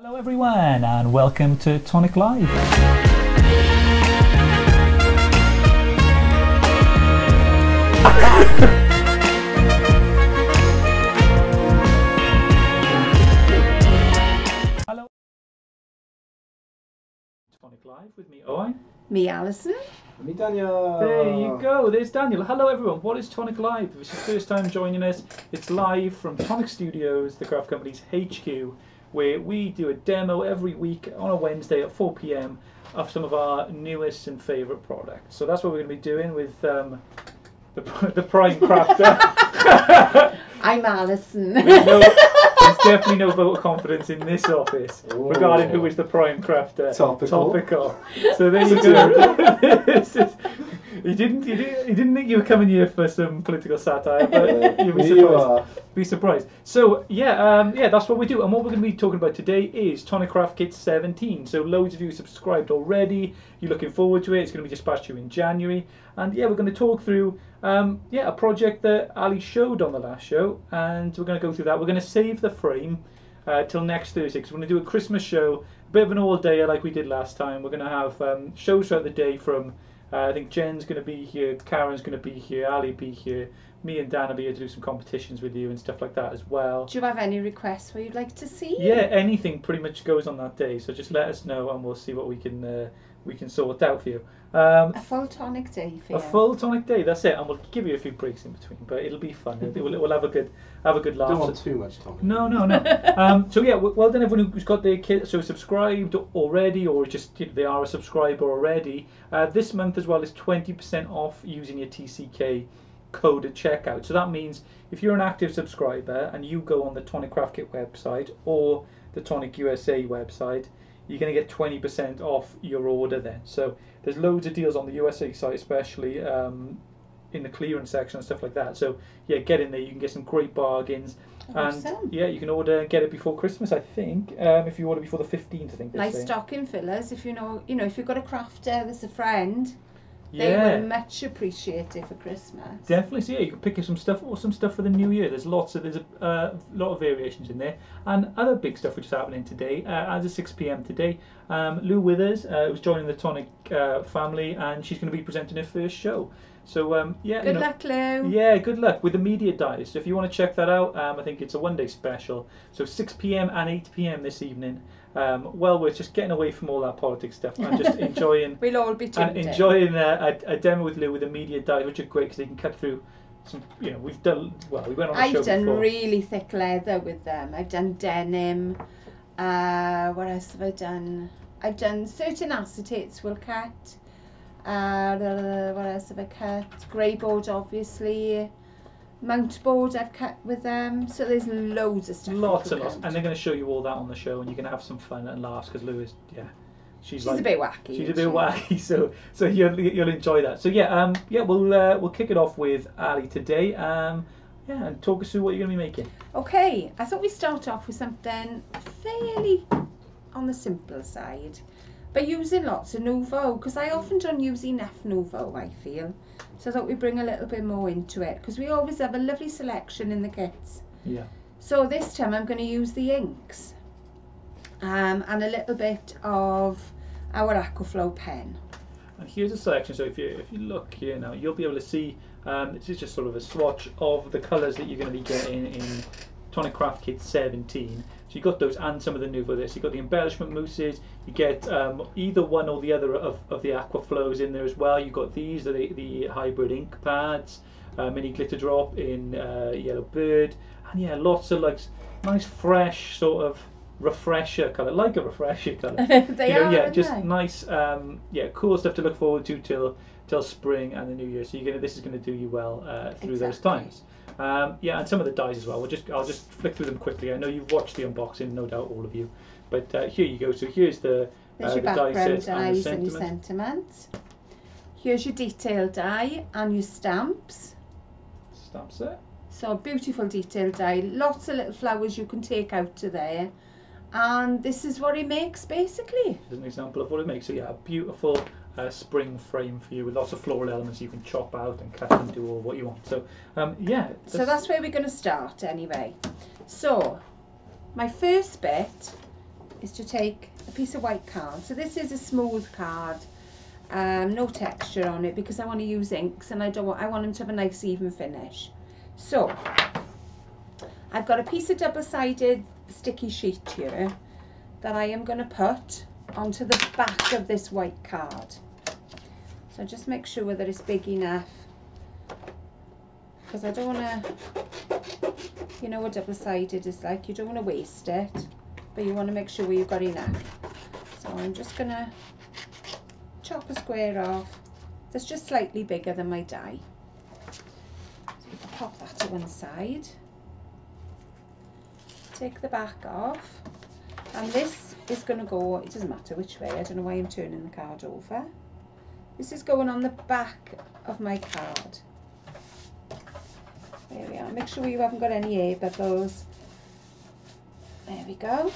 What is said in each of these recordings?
Hello everyone and welcome to Tonic Live. Hello. Tonic Live with me, Owen. Me, Alison. Me, Daniel. There you go, there's Daniel. Hello everyone, what is Tonic Live? If it's your first time joining us, it's live from Tonic Studios, the craft company's HQ, where we do a demo every week on a Wednesday at 4 PM of some of our newest and favourite products. So that's what we're going to be doing with the Prime Crafter. I'm Alison. There's definitely no vote of confidence in this office regarding who is the Prime Crafter. Topical. So there you go. He didn't think you were coming here for some political satire, but you'll be surprised. Be surprised. So yeah, that's what we do. And what we're going to be talking about today is Tonic Craft Kit 17. So loads of you subscribed already. You're looking forward to it. It's going to be dispatched to you in January. And yeah, we're going to talk through a project that Ali showed on the last show, and we're going to go through that. We're going to save the frame till next Thursday, because we're going to do a Christmas show, a bit of an all-dayer like we did last time. We're going to have shows throughout the day from I think Jen's going to be here, Karen's going to be here, Ali be here, me and Dan will be here to do some competitions with you and stuff like that as well. Do you have any requests what you'd like to see? Yeah, anything pretty much goes on that day, so just let us know and we'll see what we can sort out for you. A full tonic day for you. A full tonic day, that's it, and we'll give you a few breaks in between, but it'll be fun. We'll have a good laugh. Don't want too much tonic. No. So yeah, well done everyone who's got their kit, so subscribed already, or just they are a subscriber already. This month as well is 20% off using your TCK code at checkout. So that means if you're an active subscriber and you go on the Tonic Craft Kit website or the Tonic USA website, you're going to get 20% off your order then. So there's loads of deals on the USA site, especially in the clearance section and stuff like that. So yeah, get in there. You can get some great bargains. Awesome. And yeah, you can order and get it before Christmas, I think. If you order before the 15th, I think. Nice stocking fillers. If you know, if you've got a crafter that's a friend, yeah, they will much appreciate it for Christmas. Definitely. So yeah, you can pick up some stuff or some stuff for the new year. There's a lot of variations in there, and other big stuff which is happening today. As of 6 PM today, Lou Withers was joining the Tonic family, and she's going to be presenting her first show. So yeah, good luck, Lou. Yeah, good luck with the media dies. So if you want to check that out, I think it's a one-day special. So 6 PM and 8 PM this evening. Well worth just getting away from all that politics stuff and just enjoying. We'll all be tuned in. Enjoying a demo with Lou with the media dies, which are great because they can cut through some. We've done well. We went on a show I've done before. really thick leather with them. I've done denim. What else have I done? I've done certain acetates will cut. What else have I cut? Grey board, obviously. Mount board I've cut with them. So there's loads of stuff. Lots and lots, and they're going to show you all that on the show, and you can have some fun and laughs because Lou is, she's like, a bit wacky. She's a bit wacky, so you'll enjoy that. So yeah, we'll kick it off with Ali today. And talk us through what you're going to be making. Okay, I thought we'd start off with something fairly on the simple side. But using lots of Nuvo, because I often don't use enough Nuvo, I feel. So I thought we'd bring a little bit more into it, because we always have a lovely selection in the kits. Yeah. So this time I'm going to use the inks and a little bit of our Aquaflow pen. And here's a selection, so if you look here now, you'll be able to see, this is just sort of a swatch of the colours that you're going to be getting in Tonic Craft Kit 17. So you got those and some of the Nuvo there. So you got the embellishment mousses. You get either one or the other of the Aquaflows in there as well. You got these, the hybrid ink pads, mini glitter drop in yellow bird, and yeah, lots of like nice fresh sort of refresher colour, like a refresher colour. Just nice, cool stuff to look forward to till spring and the new year. So this is going to do you well through those times. And some of the dies as well. I'll just flick through them quickly. I know you've watched the unboxing, no doubt all of you. But here you go. So here's the your die background set dies and your sentiments. Here's your detail die and your stamps. Stamp set. So beautiful detail die. Lots of little flowers you can take out to there. And this is what it makes basically. Here's an example of what it makes. So yeah, a beautiful spring frame for you with lots of floral elements you can chop out and cut and do all what you want. So so that's where we're going to start anyway. So my first bit is to take a piece of white card. So this is a smooth card, no texture on it because I want to use inks and I want them to have a nice even finish. So I've got a piece of double-sided sticky sheet here that I am going to put onto the back of this white card. So just make sure that it's big enough, because I don't want to, you know what double-sided is like, you don't want to waste it, but you want to make sure you've got enough. So I'm just going to chop a square off that's just slightly bigger than my die. So we can pop that to one side. Take the back off, and this is going to go, it doesn't matter which way, I don't know why I'm turning the card over. This is going on the back of my card. There we are. Make sure you haven't got any air bubbles. There we go.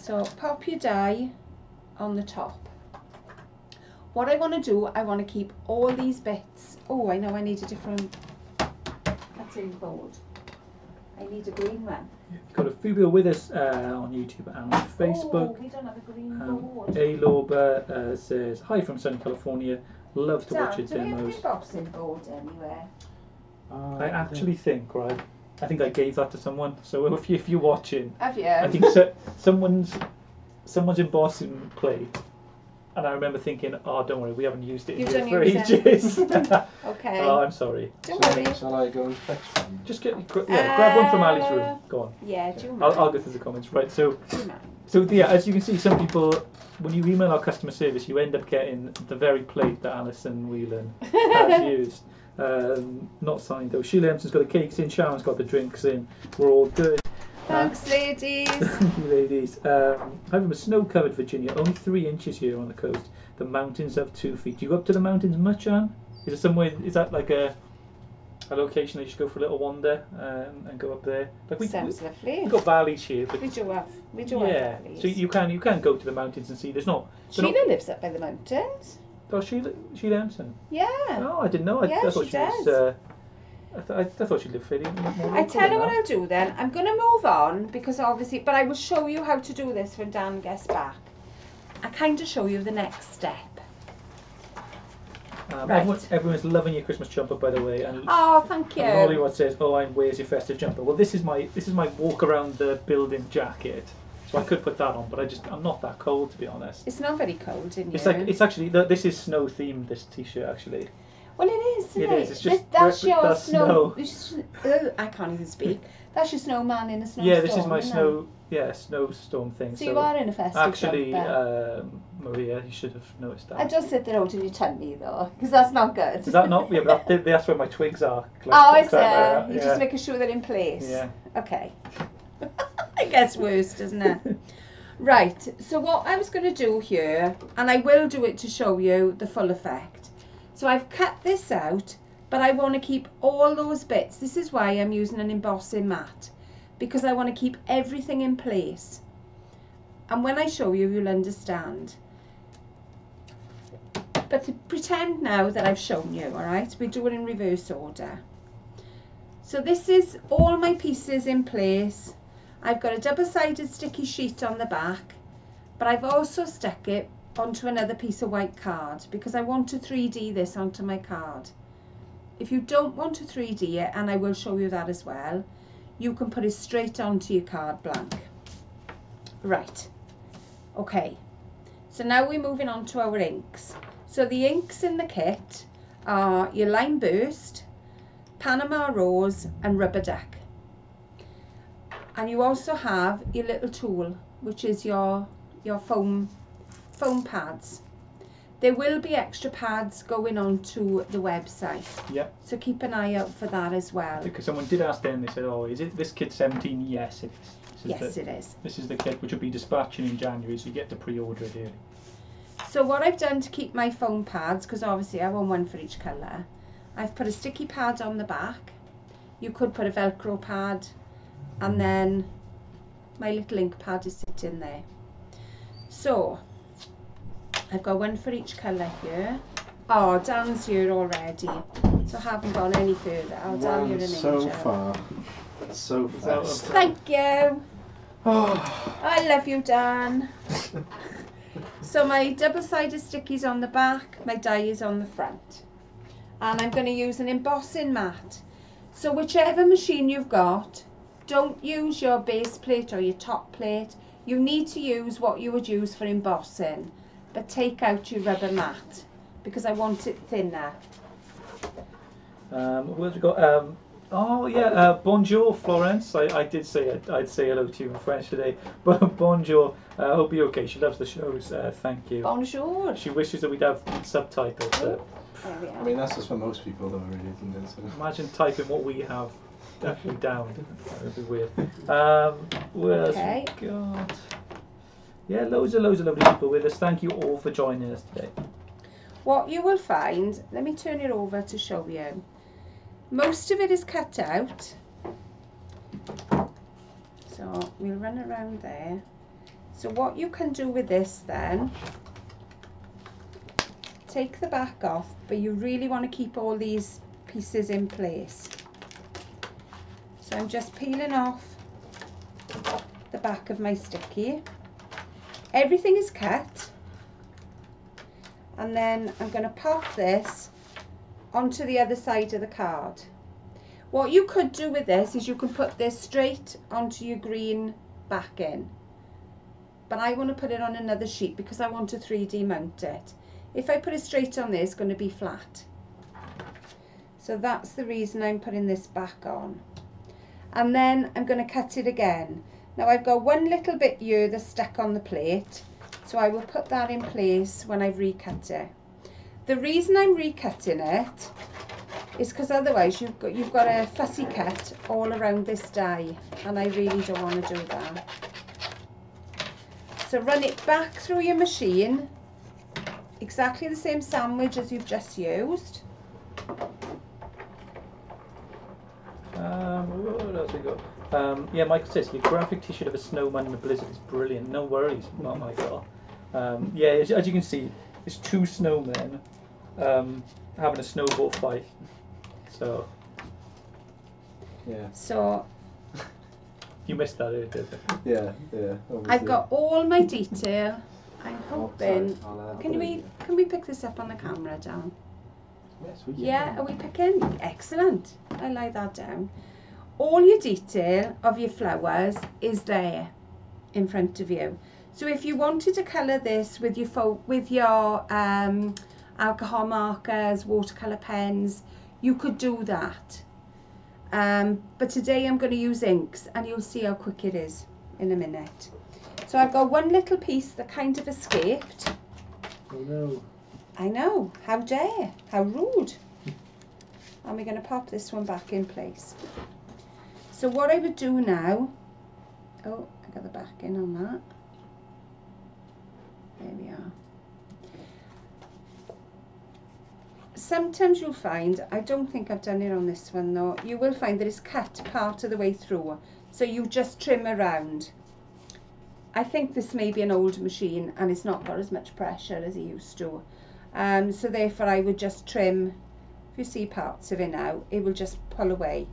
So pop your die on the top. What I want to do, I want to keep all these bits. Oh, I know I need a different, that's in gold. I need a green one. You've got a few people with us on YouTube and on Facebook. Oh, we don't have a green board. Dauber says, hi from sunny California, love to watch your Do we have an demos. embossing board anywhere? I actually think, right, I think I gave that to someone, so if you're watching, Have you? I think someone's embossing plate, and I remember thinking, oh, don't worry, we haven't used it You here don't for use ages. Okay. Oh, I'm sorry. Don't worry. Shall I go and fetch one? Just grab one from Ali's room. Go on. Yeah, do you mind? I'll go through the comments. Right, so Do you mind? yeah, as you can see, some people, when you email our customer service, you end up getting the very plate that Alison Whelan has used. Not signed though. Sheila Empson's got the cakes in, Sharon's got the drinks in. We're all good. Thanks, ladies. Thank you, ladies. I'm from a snow-covered Virginia, only 3 inches here on the coast. The mountains have 2 feet. Do you go up to the mountains much, Anne? Is there somewhere? Is that like a location that you should go for a little wander and go up there? Like Sounds lovely. we've got valleys here, but We do have yeah. valleys. So you can go to the mountains and see. There's not. Sheila lives up by the mountains. Oh, Sheila Empson. Yeah. Oh, I didn't know. Yeah, I thought she she was. does. I thought she lived fairly more I local tell than you what that. I'll do then. I'm going to move on because obviously, but I will show you how to do this when Dan gets back. I kind of show you the next step. Right. Everyone's loving your Christmas jumper, by the way. And Oh, thank you. And Hollywood says, "Oh, where's your festive jumper?" Well, this is my walk around the building jacket. So I could put that on, but I'm not that cold, to be honest. It's not very cold in here. It's like it's actually this is snow themed. This T-shirt actually. Well, it is, isn't it? It is. It's just that's your that's snow. I can't even speak. That's your snowman in a snowstorm. Yeah, this is my isn't snowstorm thing. it? So you are in a festive actually, jumper. Maria, you should have noticed that. I just sit there out in your tummy though, because that's not good. Is that not? Yeah, but that's where my twigs are. Oh, is there? it? You're just making sure they're in place. Yeah. Okay. It gets worse, doesn't it? Right, so what I was going to do here, and I will do it to show you the full effect. So I've cut this out, but I want to keep all those bits. This is why I'm using an embossing mat, because I want to keep everything in place. And when I show you, you'll understand. But to pretend now that I've shown you, alright? We do it in reverse order. So this is all my pieces in place. I've got a double-sided sticky sheet on the back, but I've also stuck it onto another piece of white card because I want to 3D this onto my card. If you don't want to 3D it, and I will show you that as well, you can put it straight onto your card blank. Right, okay, so now we're moving on to our inks. So the inks in the kit are your Lime Burst, Panama Rose and Rubber Duck. And you also have your little tool, which is your foam pads. There will be extra pads going on to the website. Yeah. So keep an eye out for that as well. Because someone did ask then, they said, "Oh, is it this kit 17?" Yes, it is. Yes, it is. This is the kit which will be dispatching in January, so you get to pre-order it early. So what I've done to keep my foam pads, because obviously I want one for each colour, I've put a sticky pad on the back. You could put a Velcro pad, and then my little ink pad is sitting there. So I've got one for each colour here. Oh, Dan's here already, so I haven't gone any further. Oh, Dan, you're an angel. So far, so fast. Thank you. Oh. I love you, Dan. So my double-sided sticky's on the back, my die is on the front. And I'm going to use an embossing mat. So whichever machine you've got, don't use your base plate or your top plate. You need to use what you would use for embossing, but take out your rubber mat because I want it thinner. Who else we got? Oh yeah, bonjour Florence. I did say it. I'd say hello to you in French today. But bonjour. Hope you're okay. She loves the shows. Thank you. Bonjour. She wishes that we'd have subtitles. There we are. I mean, that's just for most people, though, really, isn't it? So. Imagine typing what we have actually down. That would be weird. What else we got? Yeah, loads of lovely people with us. Thank you all for joining us today. What you will find, let me turn it over to show you. Most of it is cut out. So we'll run around there. So what you can do with this then, take the back off, but you really want to keep all these pieces in place. So I'm just peeling off the back of my sticky. Everything is cut. And then I'm going to pop this onto the other side of the card. What you could do with this is you could put this straight onto your green backing. But I want to put it on another sheet because I want to 3D mount it. If I put it straight on there, it's going to be flat. So that's the reason I'm putting this back on. And then I'm going to cut it again. Now I've got one little bit here that's stuck on the plate. So I will put that in place when I've recut it. The reason I'm recutting it is because otherwise you've got a fussy cut all around this die, and I really don't want to do that. So run it back through your machine, exactly the same sandwich as you've just used. What else we got? Yeah, Michael says your graphic t-shirt of a snowman in a blizzard is brilliant. No worries, not Michael. Yeah, as you can see, it's two snowmen having a snowball fight. So yeah. So you missed that, didn't you? Yeah. Obviously. I've got all my detail. I'm hoping. I'll Can we pick this up on the camera, Dan? Yes, we can. Yeah, are we picking? Excellent. I like that down. All your detail of your flowers is there in front of you. So if you wanted to colour this with your alcohol markers, watercolour pens, you could do that. But today I'm going to use inks, and you'll see how quick it is in a minute. So I've got one little piece that kind of escaped. Oh no. I know, how dare, how rude. And we're going to pop this one back in place. So what I would do now, oh, I got the backing on that. There we are. Sometimes you'll find, I don't think I've done it on this one though, you will find that it's cut part of the way through. So you just trim around. I think this may be an old machine and it's not got as much pressure as it used to. So therefore I would just trim. If you see parts of it now, it will just pull away.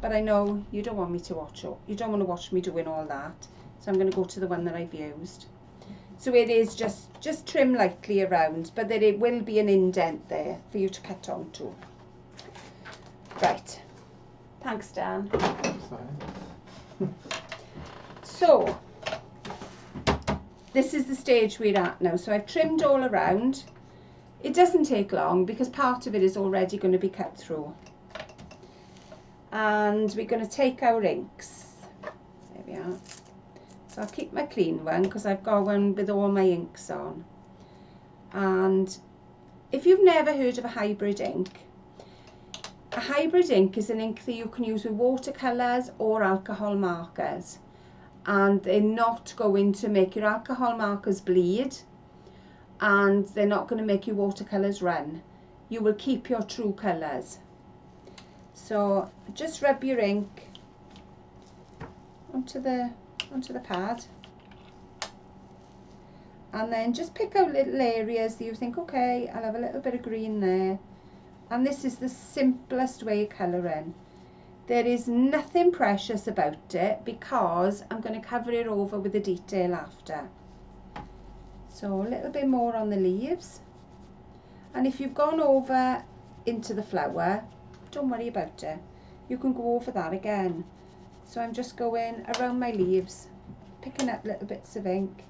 But I know you don't want me to watch it. You don't want to watch me doing all that. So I'm going to go to the one that I've used. So it is just trim lightly around, but there will be an indent there for you to cut onto. Right. Thanks, Dan. So this is the stage we're at now. So I've trimmed all around. It doesn't take long because part of it is already going to be cut through. And we're going to take our inks. There we are. So I'll keep my clean one because I've got one with all my inks on. And if you've never heard of a hybrid ink is an ink that you can use with watercolours or alcohol markers. And they're not going to make your alcohol markers bleed, and they're not going to make your watercolours run. You will keep your true colours. So just rub your ink onto the pad, and then just pick out little areas that you think, okay, I'll have a little bit of green there. And this is the simplest way of colouring. There is nothing precious about it because I'm going to cover it over with the detail after. So a little bit more on the leaves. And if you've gone over into the flower, don't worry about it. You can go over that again. So I'm just going around my leaves, picking up little bits of ink,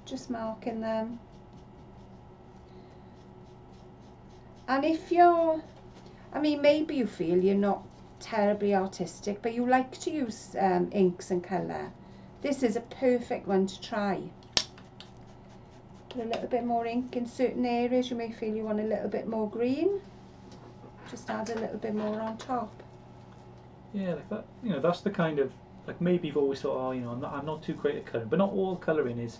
just marking them. And if you're, I mean, maybe you feel you're not terribly artistic, but you like to use inks and colour, this is a perfect one to try. Put a little bit more ink in certain areas. You may feel you want a little bit more green. Just add a little bit more on top. Yeah, like that. You know, that's the kind of, like, maybe you've always thought, oh, you know, I'm not too great at colouring, but not all colouring is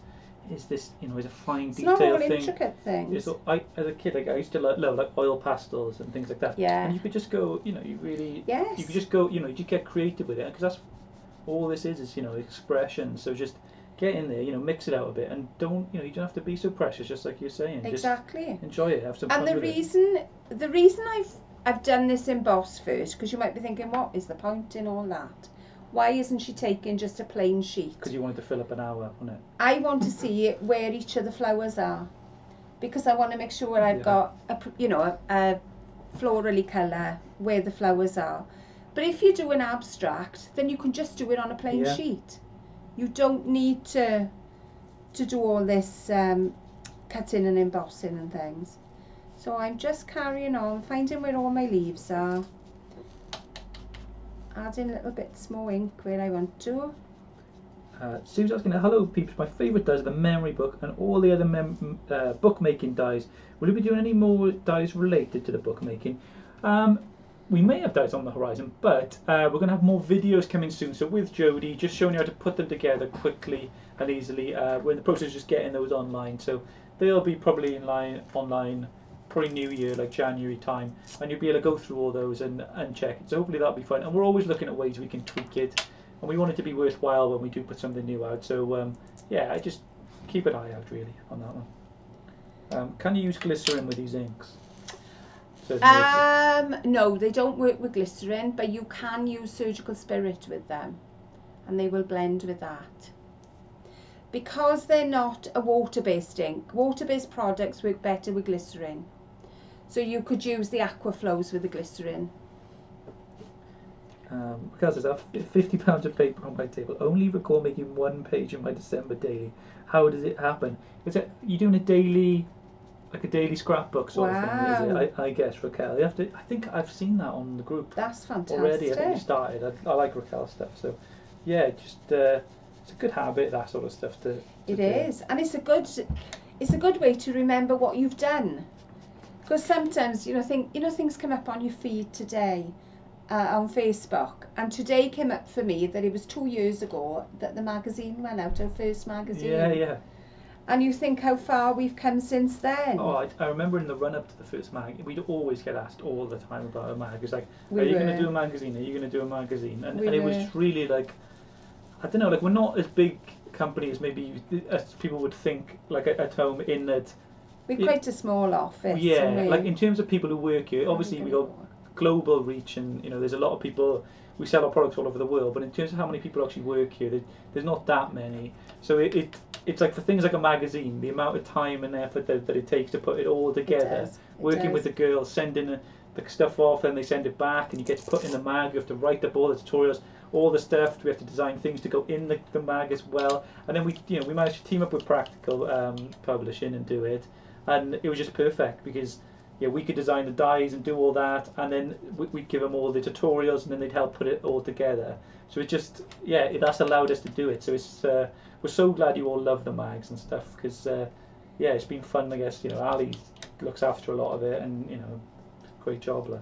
this, you know, is a fine detail It's not all thing. intricate things. As a kid, like, I used to love like oil pastels and things like that. Yeah. And you could just go, you know, you Yes. could just go, you know, you just get creative with it, because that's all this is, you know, expression. So just get in there, you know, mix it out a bit, and don't, you know, you don't have to be so precious, just like you're saying. Exactly. Just enjoy it, have some And fun with it. the reason I've done this emboss first, because you might be thinking, what is the point in all that? Why isn't she taking just a plain sheet? Because you wanted to fill up an hour on it. I want to see where each of the flowers are, because I want to make sure I've got a florally colour where the flowers are. But if you do an abstract, then you can just do it on a plain sheet. You don't need to do all this cutting and embossing and things. So I'm just carrying on, finding where all my leaves are, adding little bits more ink where I want to. Sue's asking, hello peeps, my favourite dies are the memory book and all the other bookmaking dies. Will you be doing any more dies related to the bookmaking? We may have dies on the horizon, but we're going to have more videos coming soon. So with Jodie, just showing you how to put them together quickly and easily. We're in the process of just getting those online. So they'll be probably online probably New Year, like January time, and you'll be able to go through all those and check it. So hopefully that'll be fun. And we're always looking at ways we can tweak it, and we want it to be worthwhile when we do put something new out. So yeah, I just keep an eye out really on that one. Can you use glycerin with these inks? No, they don't work with glycerin, but you can use surgical spirit with them, and they will blend with that. Because they're not a water-based ink, water-based products work better with glycerin. So you could use the Aquaflows with the glycerin. Because there's £50 of paper on my table. Only recall making one page in my December daily. How does it happen? Is it you doing a daily, like a daily scrapbook sort of thing? Is it? I guess Raquel. You have to. I think I've seen that on the group. That's fantastic. Already. I think you started. I like Raquel's stuff. So yeah, just it's a good habit, that sort of stuff to It do. is, and it's a good way to remember what you've done. Because sometimes things come up on your feed today on Facebook, and today came up for me that it was 2 years ago that the magazine went out, our first magazine. Yeah. And you think how far we've come since then. Oh, I remember in the run-up to the first mag, we'd always get asked all the time about a mag. It's like, are you going to do a magazine? Are you going to do a magazine? And it was just really like, I don't know, like we're not as big a company as maybe as people would think, like at home, in that we're quite a small office. Yeah, like in terms of people who work here, obviously we got global reach, and there's a lot of people. We sell our products all over the world, but in terms of how many people actually work here, there's not that many. So it's like for things like a magazine, the amount of time and effort that it takes to put it all together, working with the girls, sending the stuff off, and they send it back, and you get to put in the mag. You have to write up all the tutorials, all the stuff. We have to design things to go in the mag as well, and then we managed to team up with Practical Publishing and do it, and it was just perfect because we could design the dies and do all that, and then we'd give them all the tutorials, and then they'd help put it all together. So it just that's allowed us to do it. So it's we're so glad you all love the mags and stuff, because it's been fun. I guess Ali looks after a lot of it, and great job, like.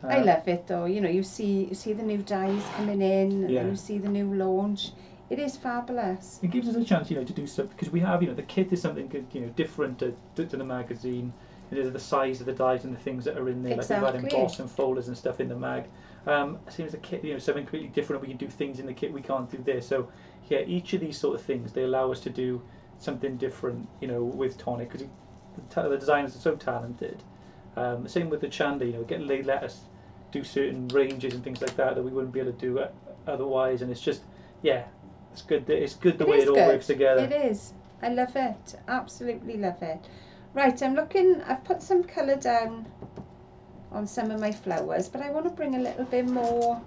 I love it though. You see the new dies coming in, and then you see the new launch. It is fabulous. It gives us a chance, to do something, because we have, the kit is something, different to the magazine. It is the size of the dies and the things that are in there. Exactly. Like we've had emboss and folders and stuff in the mag. Seems the kit, something completely different. We can do things in the kit we can't do there. So each of these sort of things, they allow us to do something different, with Tonic, because the designers are so talented. Same with the Chanda, they let us do certain ranges and things like that we wouldn't be able to do otherwise. And it's just, yeah, it's good. It's good the way it all works together. It is. I love it. Absolutely love it. Right, I've put some colour down on some of my flowers, but I want to bring a little bit more,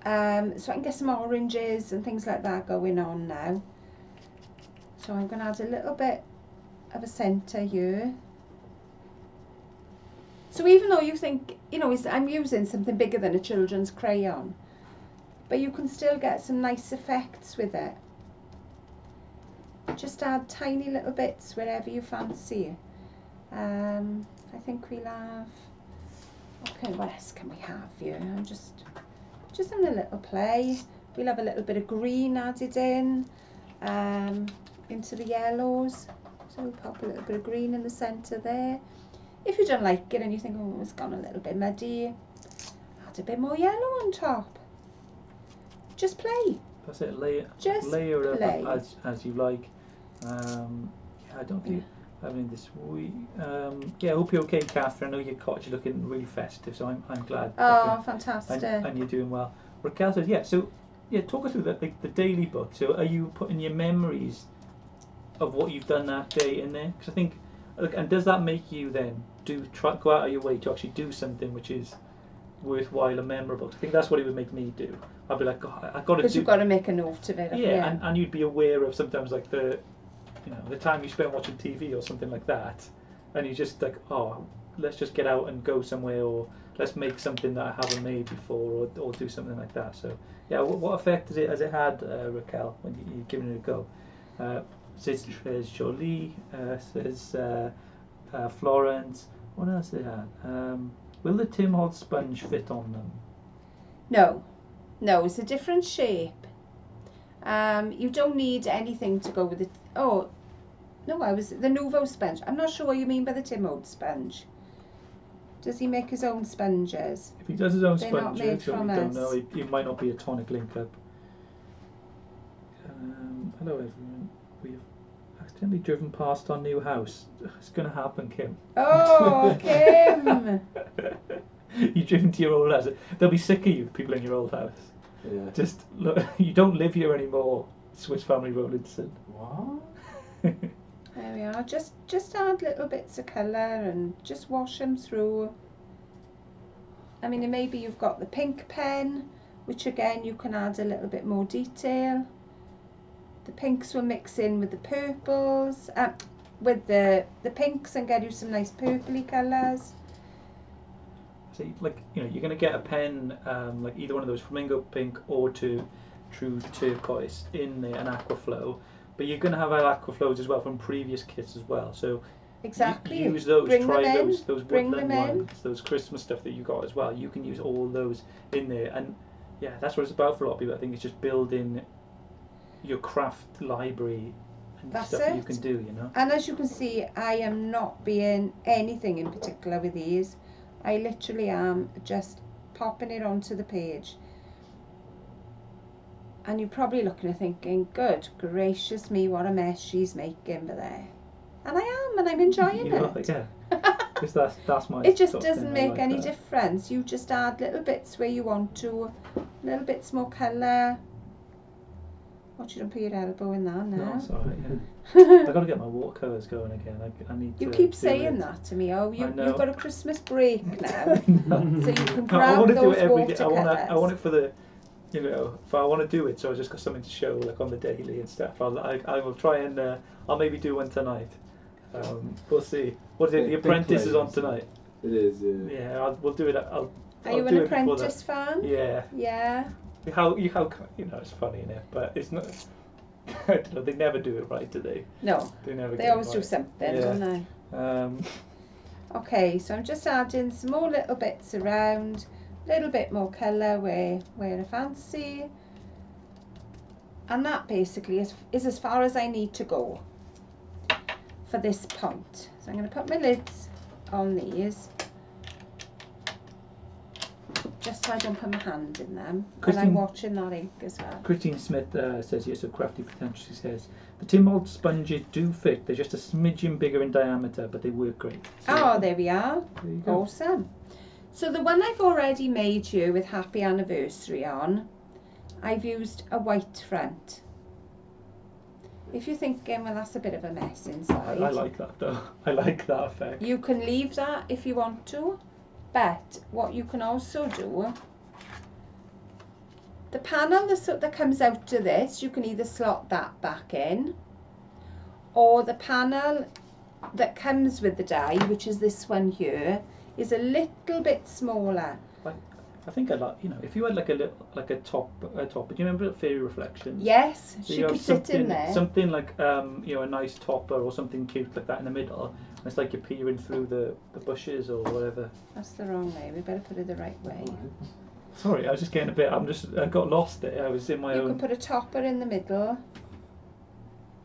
so I can get some oranges and things like that going on now. So I'm going to add a little bit of a centre here. So even though you think, you know, I'm using something bigger than a children's crayon, but you can still get some nice effects with it. Just add tiny little bits wherever you fancy. I think we'll have, okay, what else can we have here? I'm just having a little play. We'll have a little bit of green added in, into the yellows. So we'll pop a little bit of green in the centre there. If you don't like it and you think, oh, it's gone a little bit muddy, add a bit more yellow on top. Just play. That's it. Layer play. up as you like. Yeah, I don't think having this week. Yeah, I hope you're okay, Catherine. I know your cottage is looking really festive, so I'm glad. Oh, fantastic! And you're doing well. Raquel says, yeah. So, yeah, talk us through the daily book. So, are you putting your memories of what you've done that day in there? Because I think, and does that make you then go out of your way to actually do something which is worthwhile and memorable? I think that's what it would make me do. I'd be like, oh, I've got to. Because you've got to make a note of it. Yeah, and you'd be aware of sometimes like the time you spend watching TV or something like that, and you just like, oh, let's just get out and go somewhere, or let's make something that I haven't made before, or do something like that. So yeah, what effect has it had, Raquel, when you've given it a go? Says Jolie, says Florence. What else did it have? Will the Tim Holtz sponge fit on them? No, it's a different shape. You don't need anything to go with it. Oh, no, the Nuvo sponge. I'm not sure what you mean by the Tim Holtz sponge. Does he make his own sponges? If he does his own They're sponges, not made from we don't us. know. It might not be a tonic link up. Hello everyone. We've accidentally driven past our new house. It's going to happen, Kim. Oh, Kim! You've driven to your old house. They'll be sick of you, people in your old house. Yeah. Just look, you don't live here anymore, Swiss Family Rowlinson. What? There we are. Just add little bits of colour and just wash them through. I mean, maybe you've got the pink pen, which again you can add a little bit more detail. The pinks will mix in with the purples, with the pinks, and get you some nice purpley colours. So, like, you're going to get a pen, like either one of those flamingo pink or true turquoise in there, an aquaflow. But you're going to have aquaflows as well from previous kits as well. So exactly. Use those. Try those woodland ones, those Christmas stuff that you got as well. You can use all those in there, and yeah, that's what it's about for a lot of people. I think it's just building your craft library and stuff that you can do. And as you can see, I am not being anything in particular with these. I literally am just popping it onto the page. And you're probably looking and thinking, good gracious me, what a mess she's making there. And I am, and I'm enjoying it. Yeah. Because that's my. It just doesn't make any difference. You just add little bits where you want to, little bits more colour. Watch you don't put your elbow in that now. No, it's alright, yeah. I've got to get my watercolours going again. I need to. You keep saying that to me. Oh, you've got a Christmas break now. So you can I want grab to do those it every day. watercolours. I want it for the, if I want to do it, so I just got something to show, like on the daily and stuff. I will try and I'll maybe do one tonight. We'll see. What is it? The Apprentice is on tonight. It is, yeah. Yeah, we'll do it. Are you an Apprentice fan? Yeah. Yeah. How it's funny, isn't it? But it's not. I don't know, they never do it right, do they? No. They always do something, don't they? Okay, so I'm just adding some more little bits around, a little bit more colour where I fancy, and that basically is as far as I need to go for this point. So I'm going to put my lids on these, just so I don't put my hand in them. And I'm watching that ink as well. Christine Smith says here, so Crafty Potential, she says, the Tim Holtz sponges do fit. They're just a smidgen bigger in diameter, but they work great. So, there we are. There you go. Awesome. So the one I've already made you with Happy Anniversary on, I've used a white front. If you're thinking, well, that's a bit of a mess inside. I like that though. I like that effect. You can leave that if you want to, but what you can also do, the panel that comes out of this, you can either slot that back in, or the panel that comes with the die, which is this one here, is a little bit smaller. I think I like, you know, if you had like a top, do you remember Fairy Reflections? Yes, So she you could have sit in there. something like you know, a nice topper or something cute like that in the middle, and it's like you're peering through the bushes or whatever. That's the wrong way. We better put it the right way. Sorry, I was just getting a bit. I got lost there. I was in my You own. can put a topper in the middle,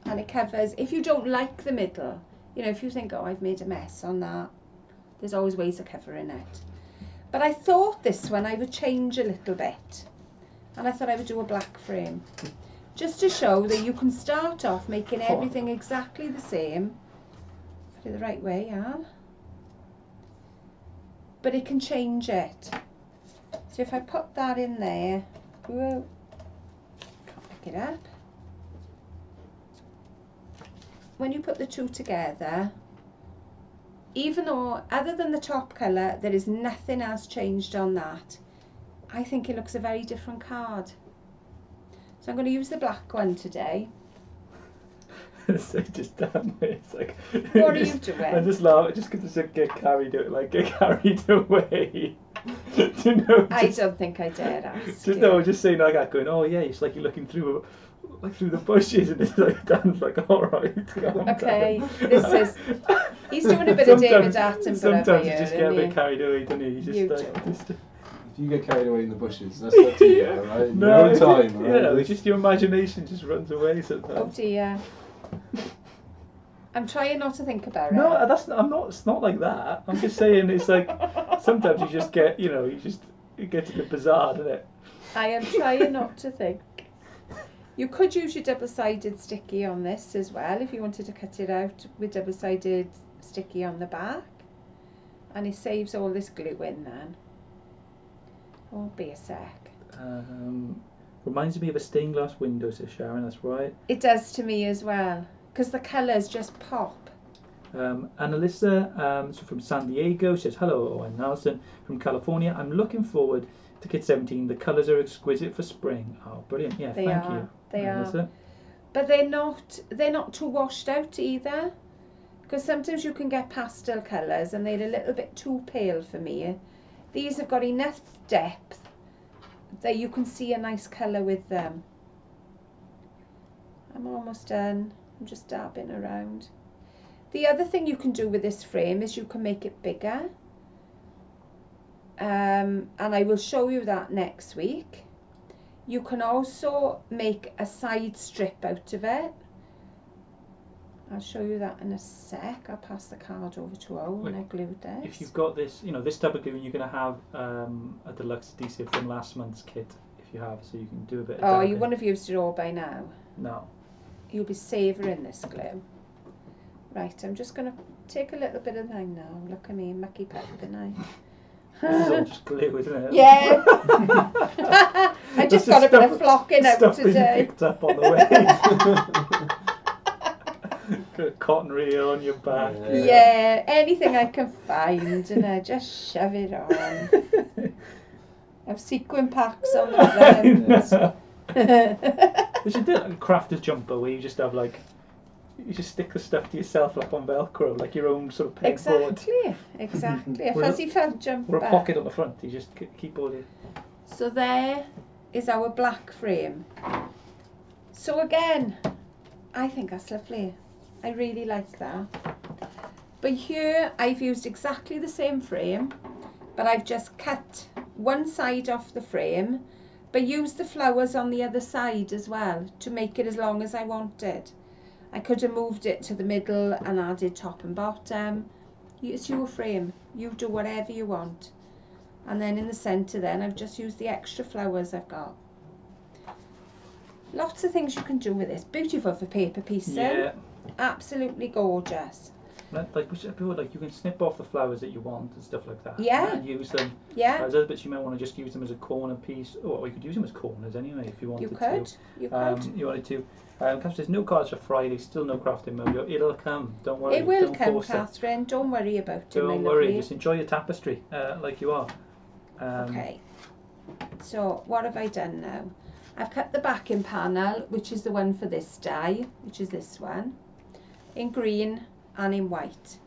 and it covers. If you don't like the middle, you know, if you think, oh, I've made a mess on that, there's always ways of covering it. But I thought this one I would change a little bit, and I thought I would do a black frame, just to show that you can start off making everything exactly the same. Put it the right way, Al. But it can change it. So if I put that in there, whoa, can't pick it up. When you put the two together, even though other than the top colour there is nothing else changed on that, I think it looks a very different card. So I'm going to use the black one today. So just damn it. It's like, What are you doing? I just laugh just because I get carried away. Do you know? I don't think I dare ask Just you. no, just saying like that, going, oh yeah, it's like you're looking through the bushes, and it's like Dan's like, all right. Okay, this is. He's doing a bit of David Attenborough. Sometimes you just get a bit carried away, don't you? You Just do. If you get carried away in the bushes, that's up to you, alright? No, No time, yeah, alright? it's just your imagination just runs away Oh sometimes. dear. I'm trying not to think about No, it. I'm not. It's not like that. I'm just saying it's like sometimes you just get, you know, it gets a bit bizarre, doesn't it? I am trying not to think. You could use your double-sided sticky on this as well if you wanted to cut it out with double-sided sticky on the back, and it saves all this glue in then. Won't be a sec. Reminds me of a stained glass window, says Sharon. That's right. It does to me as well, because the colours just pop. Annalisa, so from San Diego, says hello. I'm Nelson from California. I'm looking forward to Kit 17. The colours are exquisite for spring. Oh, brilliant! Yeah, thank you. They Annalisa. are. But they're not too washed out either, because sometimes you can get pastel colours and they're a little bit too pale for me. These have got enough depth that you can see a nice colour with them. I'm almost done. I'm just dabbing around. The other thing you can do with this frame is you can make it bigger, and I will show you that next week. You can also make a side strip out of it. I'll show you that in a sec. I'll pass the card over to O when I glued this. If you've got this, you know, this type of glue, you're going to have a deluxe adhesive from last month's kit. If you have, so you can do a bit of Oh, you dabbing. wouldn't have used it all by now. No. You'll be savouring this glue. Right, I'm just going to take a little bit of time now. Look at me, mucky pepper knife. It's all just glue, isn't it? Yeah. I just got a bit of flocking out stuff today. that you picked up on the way. Got a cotton reel on your back. Yeah, anything I can find, and I just shove it on. I've sequin packs on the front. We should do like a crafter's jumper where you just have like, you just stick the stuff to yourself like on Velcro, like your own sort of pegboard. Exactly. A fuzzy felt jumper. Or a pocket on the front. You just keep all your. So there is our black frame. So again, I think that's lovely. I really like that. But here I've used exactly the same frame, but I've just cut one side off the frame, but used the flowers on the other side as well to make it as long as I wanted. I could have moved it to the middle and added top and bottom. It's your frame. You do whatever you want. And then in the centre then I've just used the extra flowers I've got. Lots of things you can do with this. Beautiful for paper piecing. Yeah. Absolutely gorgeous. Like you can snip off the flowers that you want and stuff like that. Yeah. And use them. Yeah. There's other bits you might want to just use them as a corner piece. Or you could use them as corners anyway if you wanted You could. to. You could. You wanted to. There's no cards for Friday. Still no crafting mojo. It'll come. Don't worry. It will Don't come, force it. Catherine. Don't worry about it, my Don't worry. lovely. Just enjoy your tapestry like you are. Okay. So what have I done now? I've cut the backing panel, which is the one for this die, which is this one, in green and in white.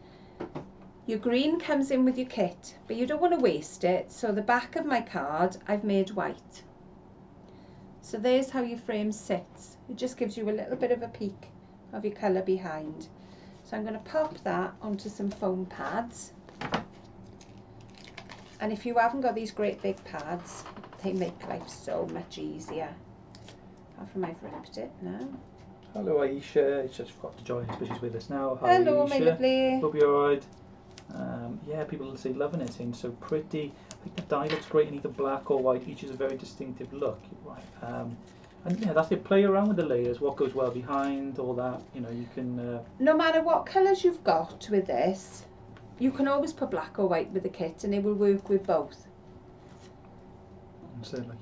Your green comes in with your kit, but you don't want to waste it, so the back of my card I've made white. So there's how your frame sits. It just gives you a little bit of a peek of your colour behind. So I'm going to pop that onto some foam pads. And if you haven't got these great big pads, they make life so much easier. Apart from I've ripped it now. Hello Aisha, she's just got to join us, but she's with us now. Hi, Hello, Aisha. my lovely. Hope you're alright. Yeah, people will say loving it, saying so pretty. I think the dye looks great in either black or white. Each is a very distinctive look. Right. And yeah, that's it. Play around with the layers. What goes well behind, all that. You know, you can. No matter what colours you've got with this, you can always put black or white with the kit, and it will work with both. So like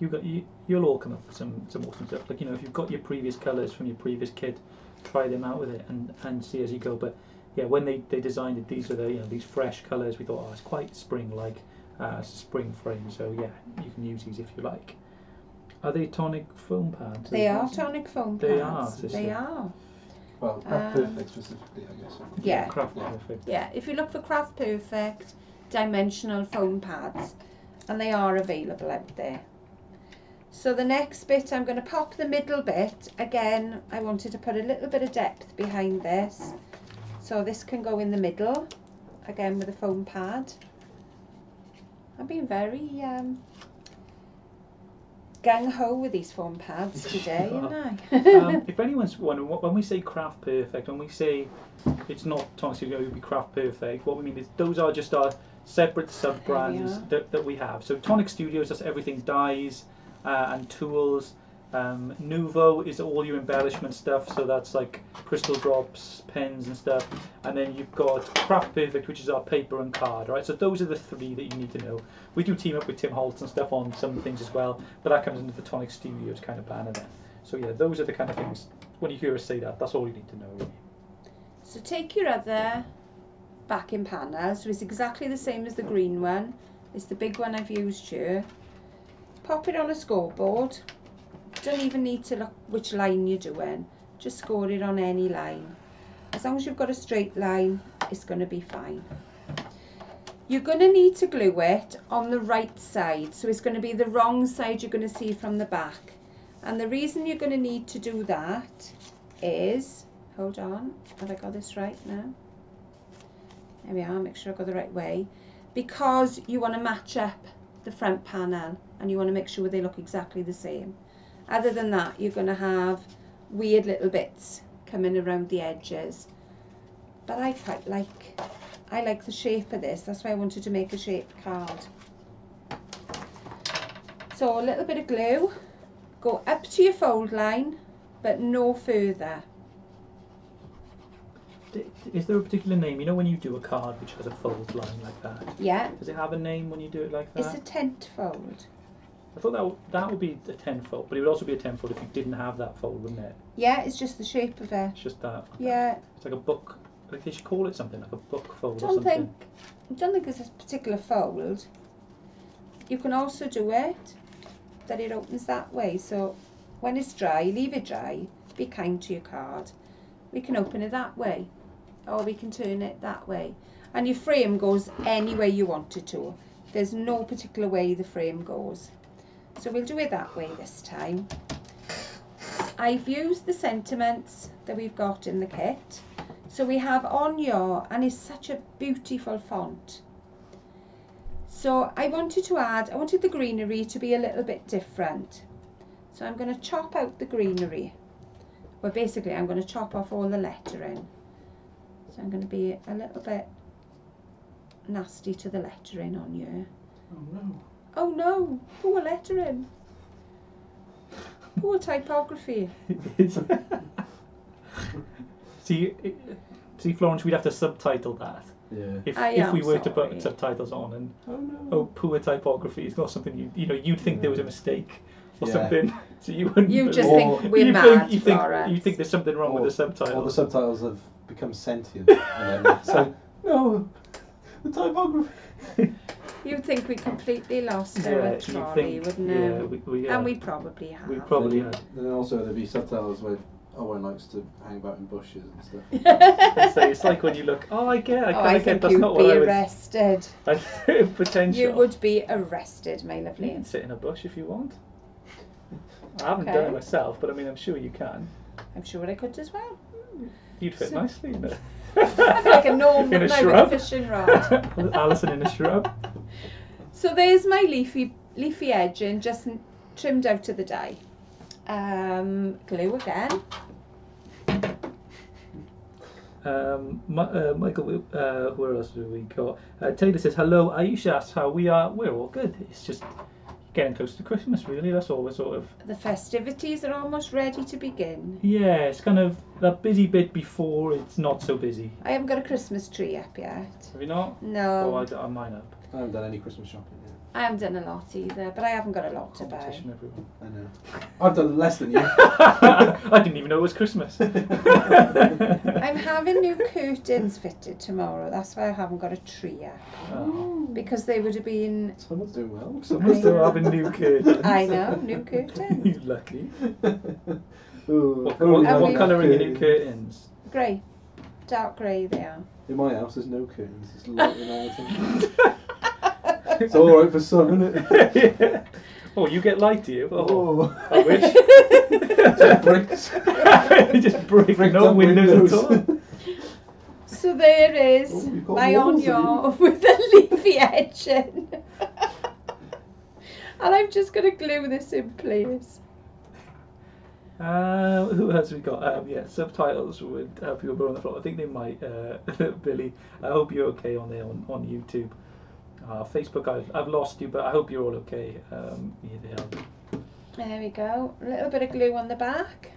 you'll all come up with some awesome stuff. Like, you know, if you've got your previous colours from your previous kit, try them out with it and see as you go. But yeah, when they designed it, these are the these fresh colours. We thought, oh, it's quite spring-like, it's a spring frame. So yeah, you can use these if you like. Are they tonic foam pads? They are tonic foam pads. They are. They are. Well, Craft Perfect specifically, I guess. Yeah. Craft Perfect. Yeah. If you look for Craft Perfect dimensional foam pads, and they are available out there. So the next bit, I'm going to pop the middle bit. Again, I wanted to put a little bit of depth behind this. So this can go in the middle, again with a foam pad. I'm being very gung-ho with these foam pads today, aren't I? If anyone's wondering, when we say Craft Perfect, when we say it's not Tonic Studio, it would be Craft Perfect, what we mean is those are just our separate sub-brands that we have. So Tonic Studios, that's everything dyes and tools. Nuvo is all your embellishment stuff, so that's like crystal drops, pens and stuff. And then you've got Craft Perfect, which is our paper and card, right? So those are the three that you need to know. We do team up with Tim Holtz and stuff on some things as well, but that comes into the Tonic Studios kind of banner then. So yeah, those are the kind of things, when you hear us say that, that's all you need to know really. So take your other backing panel, so it's exactly the same as the green one. It's the big one I've used here. Pop it on a scoreboard. Don't even need to look which line you're doing, just score it on any line. As long as you've got a straight line, it's going to be fine. You're going to need to glue it on the right side, so it's going to be the wrong side you're going to see from the back. And the reason you're going to need to do that is, hold on, have I got this right now? There we are, make sure I got the right way. Because you want to match up the front panel and you want to make sure they look exactly the same. Other than that, you're going to have weird little bits coming around the edges. But I like the shape of this. That's why I wanted to make a shaped card. So a little bit of glue. Go up to your fold line, but no further. Is there a particular name? You know when you do a card which has a fold line like that? Yeah. Does it have a name when you do it like that? It's a tent fold. I thought that would be a 10 fold, but it would also be a 10 fold if you didn't have that fold, wouldn't it? Yeah, it's just the shape of it. It's just that. Yeah. It's like a book. Like they should call it something like a book fold or I something. don't think it's a particular fold. You can also do it that it opens that way. So when it's dry, leave it dry. Be kind to your card. We can open it that way, or we can turn it that way. And your frame goes any way you want it to. There's no particular way the frame goes. So we'll do it that way this time. I've used the sentiments that we've got in the kit. So we have On Your, and it's such a beautiful font. So I wanted the greenery to be a little bit different. So I'm going to chop out the greenery. Well, basically I'm going to chop off all the lettering. So I'm going to be a little bit nasty to the lettering on you. Oh no. Oh no, poor lettering. Poor typography. See, See, Florence, we'd have to subtitle that. Yeah. If we were to sorry. put subtitles on, and Oh no. oh, poor typography is not something you'd think there was a mistake or Yeah. something, so you wouldn't. You just believe- think we're you mad, think, Florence. you think there's something wrong with the subtitles. Or the subtitles have become sentient. And then so, no, the typography. You'd think we completely lost Yeah, her at you'd Trolley, think- wouldn't yeah, you? we And we probably have. we probably And had. then also there'd be subtitles where Owen likes to hang about in bushes and stuff. So it's like when you look. Oh, I I get. think That's you'd not be what I was. arrested. Potential. You would be arrested, my You lovely. can sit in a bush if you want. I haven't Okay. done it myself, but I mean, I'm sure you can. I'm sure I could as well. You'd fit So- nicely in it. I'd be like a normal in a no, shrub. with a fishing rod. Alison in a shrub. So there's my leafy edging, just trimmed out to the die. Glue again. Michael, where else do we got? Taylor says, hello, Aisha asks how we are. We're all good. It's just getting close to Christmas, really. That's all we're sort of. The festivities are almost ready to begin. Yeah, it's kind of that busy bit before it's not so busy. I haven't got a Christmas tree up yet. Have you not? No, Oh, I mine up. I haven't done any Christmas shopping yet. I haven't done a lot either, but I haven't got a lot to buy. Competition, everyone. I know. I've done less than you. I didn't even know it was Christmas. I'm having new curtains fitted tomorrow. That's why I haven't got a tree yet. Oh. Because they would have been. Someone's doing well. Someone's still having new curtains. I know, new curtains. You lucky. Ooh, What we- colour are your new curtains? Grey. Dark grey they are. In my house, there's no curtains. It's light reality. It's all right for some, isn't it? Yeah. Oh, you get light, do you? Oh, Oh. I wish. Just bricks. Just brick, Bricked no up windows at all. So there is Oh, you've got my walls, onion with the leafy edging. And I'm just going to glue this in place. Who else we got? Yeah, subtitles would help you go on the floor. I think they might. Billy, I hope you're okay on there on YouTube. Facebook, I've lost you, but I hope you're all okay. Yeah, they are. There we go. A little bit of glue on the back.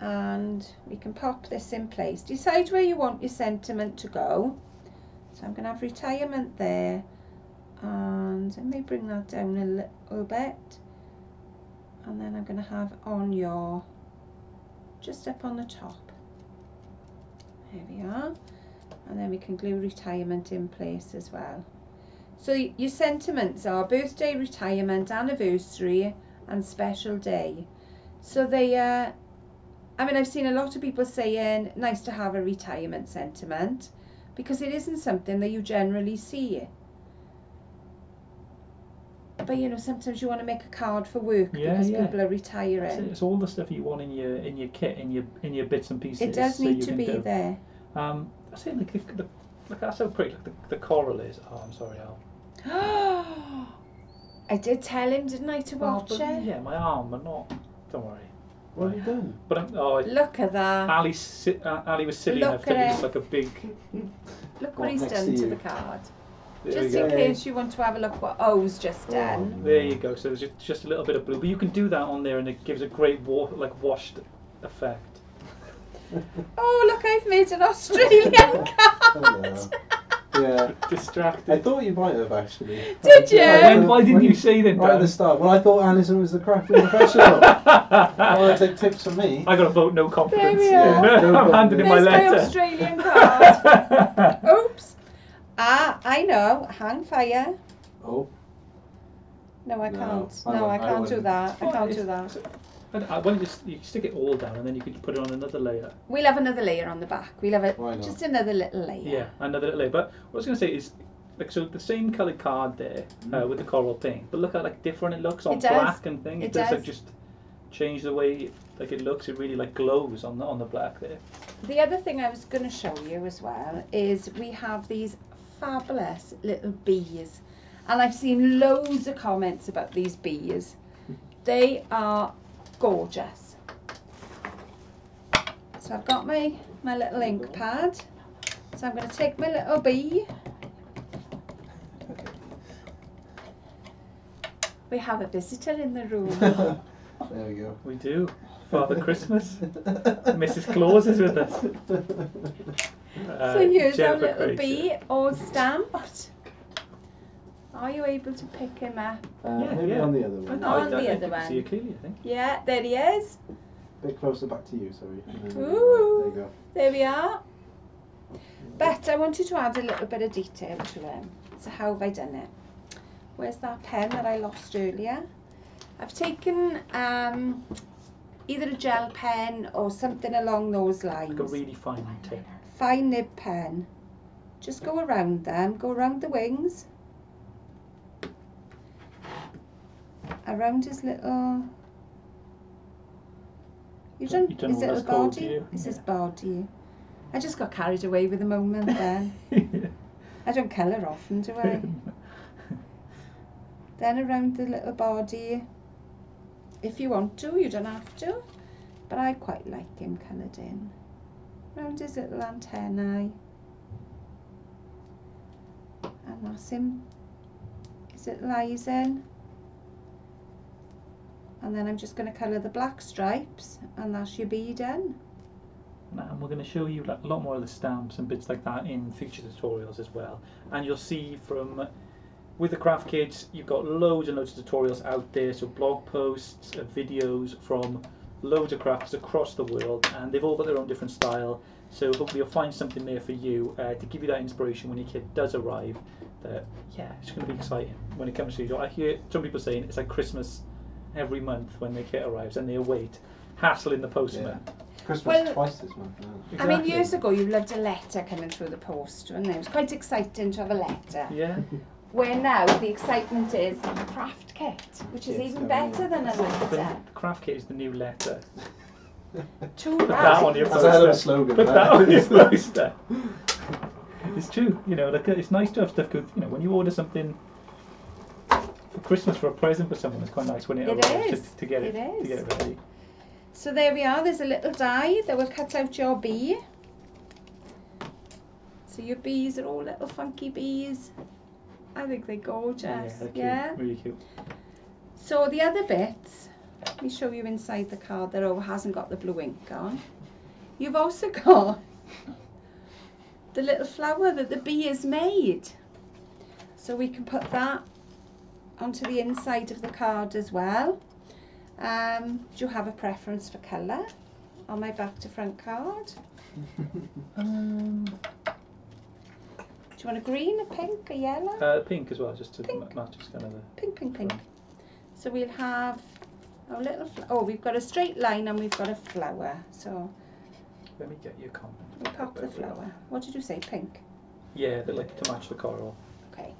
And we can pop this in place. Decide where you want your sentiment to go. So I'm going to have retirement there. And I may bring that down a little bit. And then I'm going to have on your just up on the top. There we are. And then we can glue retirement in place as well. So your sentiments are birthday, retirement, anniversary and special day. So they I mean, I've seen a lot of people saying nice to have a retirement sentiment because it isn't something that you generally see. But you know, sometimes you want to make a card for work because people are retiring. It's all the stuff you want in your kit, in your bits and pieces. It does so need you to can be go. there. I say like that's how pretty the coral is. Oh, I'm sorry, Al. I did tell him, didn't I, to watch but, it? yeah, my arm, but not. Don't worry. What have you done? But Look at that. Ali was silly Look enough to at use it. like a big. Look What, what he's next done to to you? the card. There Just we in go. case you want to have a look what O's just done. There you go. So there's just a little bit of blue, but you can do that on there, and it gives a great washed effect. Oh, look, I've made an Australian card. Yeah. Distracted. I thought you might have actually. Did you? Why didn't you say that, Right at Dan? the start. Well, I thought Alison was the crafting professional. Well, take tips from me. I got a vote no confidence. There we are. I'm handing in my There's my letter. Australian card. Oops. I know. Hang fire. Oh. No, I No, can't. I No, I wouldn't. can't do that. I Well, can't do it's- that. Why don't you stick it all down, and then you could put it on another layer. We'll have another layer on the back. We'll have Why not? just another little layer. Yeah, another little layer. But what I was going to say is, like, so the same coloured card there with the coral paint, but look how like different it looks on It does. black and thing. It does like does. just change the way it looks. It really like glows on the black there. The other thing I was going to show you as well is we have these fabulous little bees. And I've seen loads of comments about these bees. They are gorgeous. So I've got my little ink pad. So I'm going to take my little bee. We have a visitor in the room. There we go. We do. Father Christmas. Mrs. Claus is with us. So here's our Jennifer little Craig, bee, all stamped. Are you able to pick him up? Maybe on the other one. No, On the I other can one. see it clearly, I think. Yeah, there he is. A bit closer back to you, sorry. There Ooh. you go. There we are. But I wanted to add a little bit of detail to him. So how have I done it? Where's that pen that I lost earlier? I've taken either a gel pen or something along those lines. Like a really fine tip. Fine nib pen. Just go around them, go around the wings. Around his little... You've done his all little that's called to body? you. It's his Yeah. body. I just got carried away with the moment then. I don't colour often, do I? Then around the little body. If you want to, you don't have to. But I quite like him coloured in. Around his little antennae. And that's him. His little eyes in. And then I'm just going to colour the black stripes, and that's your bee done. And we're going to show you a lot more of the stamps and bits like that in future tutorials as well. And you'll see from, with the craft kits, you've got loads and loads of tutorials out there, so blog posts, videos from loads of crafters across the world, and they've all got their own different style. So hopefully you'll find something there for you to give you that inspiration when your kit does arrive. That, yeah, it's going to be exciting when it comes to you. I hear some people saying it's like Christmas every month when their kit arrives, and they await hassling the postman. Yeah. Christmas Well, twice this month now. Exactly. I mean, years ago you loved a letter coming through the post, wasn't it? It was quite exciting to have a letter. Yeah. Where now the excitement is a craft kit, which is Yes, even I mean, better than a The letter. craft kit is the new letter. Too Put right. that on your That's poster. a hell of a slogan. Put that on your poster. It's true, you know. Like it's nice to have stuff. Cause, you know, when you order something for Christmas for a present for someone, it's quite nice when it It arrives is. to get it It to get it ready. So there we are. There's a little die that will cut out your bee. So your bees are all little funky bees. I think they're gorgeous. Yeah, they're cute. Yeah. Really cute. So the other bits, let me show you inside the card that hasn't got the blue ink on. You've also got the little flower that the bee has made. So we can put that onto the inside of the card as well. Do you have a preference for colour on my back to front card? Do you want a green, a pink, a yellow? Pink as well, just to Pink. match just kind of the. Pink, pink, pink. So we'll have our little, we've got a straight line and we've got a flower. So Let me get your comment. we pop the flower. What did you say, pink? Yeah, they like to match the coral. Okay.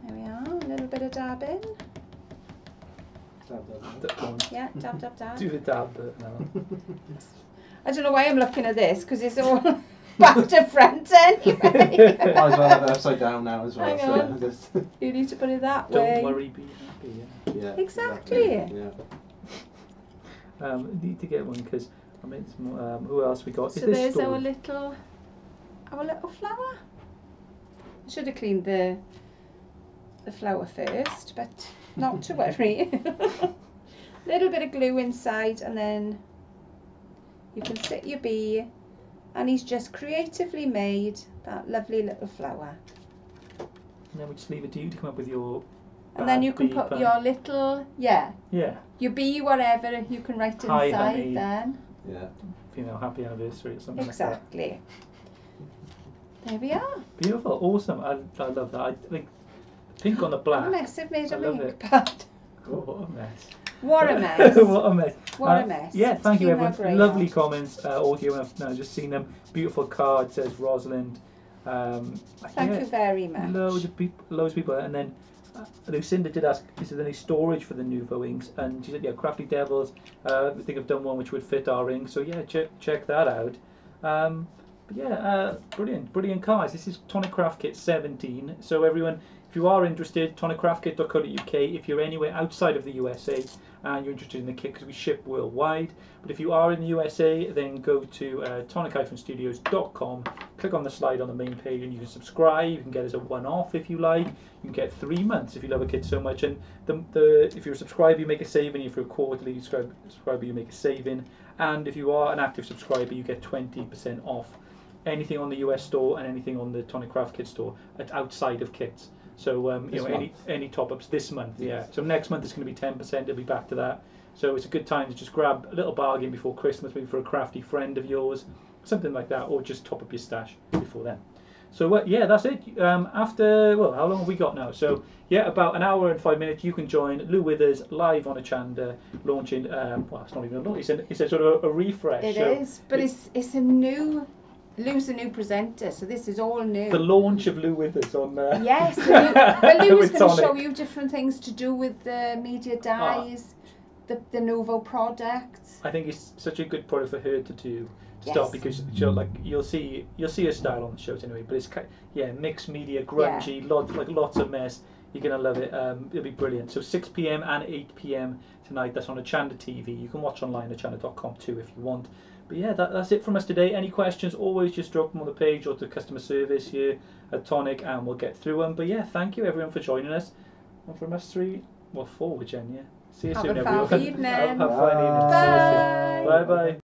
There we are, a little bit of dabbing. Yeah, dab, dab, dab. Do the dab bit now. I don't know why I'm looking at this, because it's all back to front anyway. Might as well have it upside down now as well. Hang so on. just- You need to put it that way. Don't worry, be happy. yeah, Exactly. Yeah. Need to get one because I mean, it's more, who else we got? So Is this there's story? our little flower. I should have cleaned the flower first, but not to worry. Little bit of glue inside, and then you can sit your bee, and he's just creatively made that lovely little flower. And then we just leave it to you to come up with your. And then you can bee put pun. your little, yeah, Yeah, your bee, whatever you can write Hi, inside honey. then. Yeah. you know, happy anniversary or something Exactly. There we are. like that. Beautiful, awesome. I love that. I think pink on the What black. a mess I've made I on my love ink it. pad. Oh, what a mess. What a mess. What a mess. What a mess. Yeah, It's thank you been our everyone. grey Lovely out. comments all here. I've now just seen them. Beautiful card, says Rosalind. Thank you very much. Loads of people. And then Lucinda did ask, is there any storage for the Nuvo inks? And she said, yeah, Crafty Devils. I think I've done one which would fit our ink. So yeah, check that out. But yeah, brilliant cards. This is Tonic Craft Kit 17. So everyone, if you are interested, tonicraftkit.co.uk. If you're anywhere outside of the USA and you're interested in the kit, because we ship worldwide. But if you are in the USA, then go to tonic-studios.com, click on the slide on the main page and you can subscribe. You can get as a one-off if you like. You can get 3 months if you love a kit so much. And if you're a subscriber, you make a saving. If you're a quarterly subscriber, you make a saving. And if you are an active subscriber, you get 20% off anything on the US store and anything on the Tonic Craft Kit store outside of kits. So any top-ups this month, yeah. So next month it's going to be 10%. It'll be back to that. So it's a good time to just grab a little bargain before Christmas, maybe for a crafty friend of yours, something like that, or just top up your stash before then. So yeah, that's it. After, well, how long have we got now? So yeah, about an hour and 5 minutes. You can join Lou Withers live on a Chanda launching. Well, it's not even a launch. It's a sort of a refresh. It is, but it's a new. Lou's a new presenter, so this is all new. The launch of Lou Withers on. Yes, Lou is going to show you different things to do with the media dyes, the Nuvo products. I think it's such a good product for her to do. Start because you'll see her style on the shows anyway, but it's mixed media, grungy, lots of mess. You're gonna love it. It'll be brilliant. So 6 p.m. and 8 p.m. tonight. That's on a Chanda TV. You can watch online at chanda.com too if you want. But yeah, that's it from us today. Any questions? Always just drop them on the page or to customer service here at Tonic, and we'll get through them. But yeah, thank you everyone for joining us. And from us 4 with Jen. Yeah. See you soon, everyone. Have a fine evening. Have a fine evening. Bye. See you soon. Bye bye.